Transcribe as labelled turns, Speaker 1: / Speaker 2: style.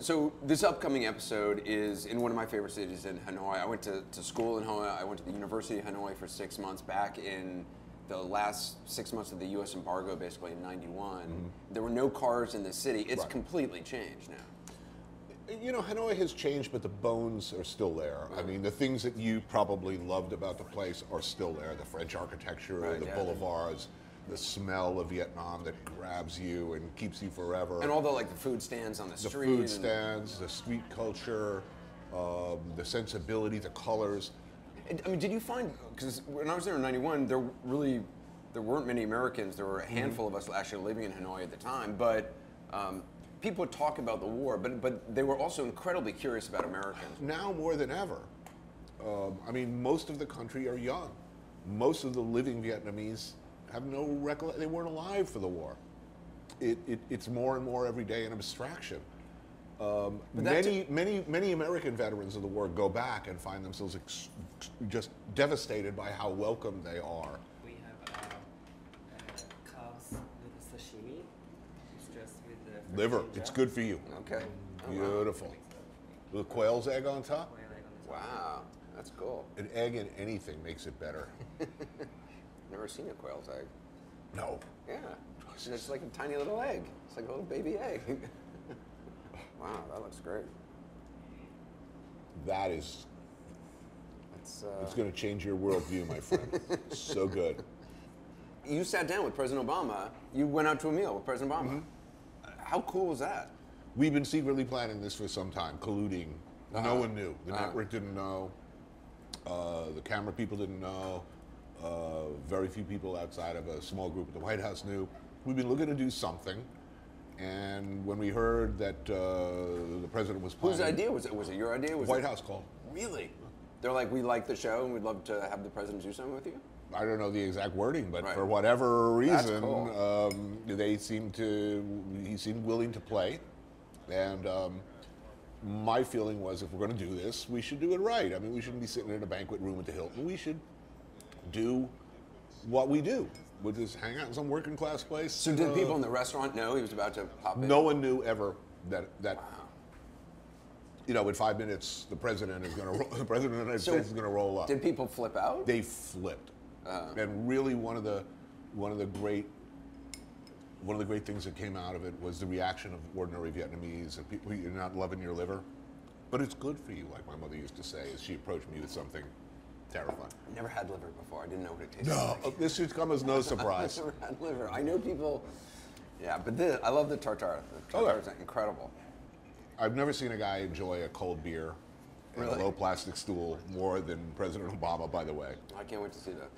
Speaker 1: So this upcoming episode is in one of my favorite cities in Hanoi. I went to school in Hanoi. I went to the University of Hanoi for 6 months back in the last 6 months of the U.S. embargo, basically in '91. There were no cars in the city. It's completely changed now.
Speaker 2: You know, Hanoi has changed, but the bones are still there. I mean, the things that you probably loved about the place are still there. The French architecture, the boulevards, the smell of Vietnam that grabs you and keeps you forever.
Speaker 1: And all the like the food stands on the street.
Speaker 2: The food stands, the street culture, the sensibility, the colors.
Speaker 1: I mean, did you find, because when I was there in '91, there weren't many Americans. There were a handful of us actually living in Hanoi at the time, but people would talk about the war, but they were also incredibly curious about Americans.
Speaker 2: Now more than ever. I mean, most of the country are young. Most of the living Vietnamese have no recollection. They weren't alive for the war. It's more and more every day an abstraction. Many American veterans of the war go back and find themselves just devastated by how welcome they are.
Speaker 3: We have cows with sashimi. It's just with the fresh
Speaker 2: Liver,
Speaker 3: ginger.
Speaker 2: it's good for you.
Speaker 1: Okay.
Speaker 2: Beautiful. With a quail's egg on top?
Speaker 3: Quail egg on the top.
Speaker 1: Wow, that's cool.
Speaker 2: An egg in anything makes it better.
Speaker 1: Never seen a quail's egg.
Speaker 2: No.
Speaker 1: Yeah, it's like a tiny little egg. It's like a little baby egg. Wow, that looks great.
Speaker 2: That is,
Speaker 1: It's
Speaker 2: going to change your worldview, my friend. So good.
Speaker 1: You sat down with President Obama. You went out to a meal with President Obama. How cool was that?
Speaker 2: We've been secretly planning this for some time, colluding. No one knew. The network didn't know. The camera people didn't know. Very few people outside of a small group at the White House knew. We've been looking to do something. And when we heard that the president was planning...
Speaker 1: Whose idea was it? Was it your idea? Was
Speaker 2: White House called.
Speaker 1: Really? They're like, we like the show and we'd love to have the president do something with you?
Speaker 2: I don't know the exact wording, but
Speaker 1: Right.
Speaker 2: for whatever reason,
Speaker 1: cool.
Speaker 2: he seemed willing to play. And my feeling was, if we're going to do this, we should do it right. I mean, we shouldn't be sitting in a banquet room at the Hilton. We should do what we do, which is hang out in some working class place.
Speaker 1: So did people in the restaurant know he was about to pop in?
Speaker 2: No one knew ever that you know, in 5 minutes the president is going to the president of the United States is going to roll up.
Speaker 1: Did people flip out?
Speaker 2: They flipped, and really one of the great things that came out of it was the reaction of ordinary Vietnamese and people. You're not loving your liver, but it's good for you, like my mother used to say as she approached me with something terrifying.
Speaker 1: I never had liver before. I didn't know what it tasted
Speaker 2: No,
Speaker 1: like.
Speaker 2: this should come as no surprise.
Speaker 1: I've never had liver. I know people. Yeah, but I love the tartare. The tartare is incredible.
Speaker 2: I've never seen a guy enjoy a cold beer and
Speaker 1: Really?
Speaker 2: a low plastic stool more than President Obama, by the way.
Speaker 1: I can't wait to see that.